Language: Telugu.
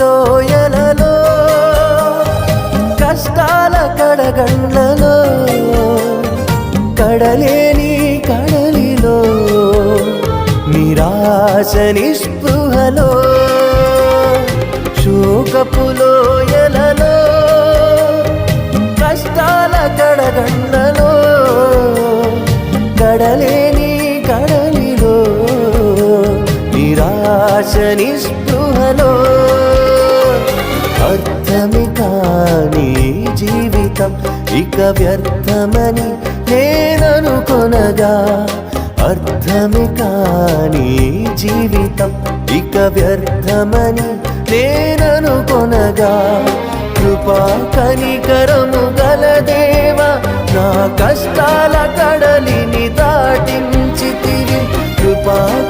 లోయలలో కష్టాల కడగండ్లలో కడలేని కడలిలో నిరాశ నిస్పృహలో శోకపు లోయలలో కష్టాల కడగండ్లలో కడలేని కడలిలో నిరాశ నిస్పృహలో అర్థమే కాని జీవితం ఇక వ్యర్థమని నేననుకొనగా అర్థమే కాని జీవితం ఇక వ్యర్థమని నేననుకొనగా కృపా కనికరము గల దేవా నా కష్టాల కడలిని దాటించితివి కృపా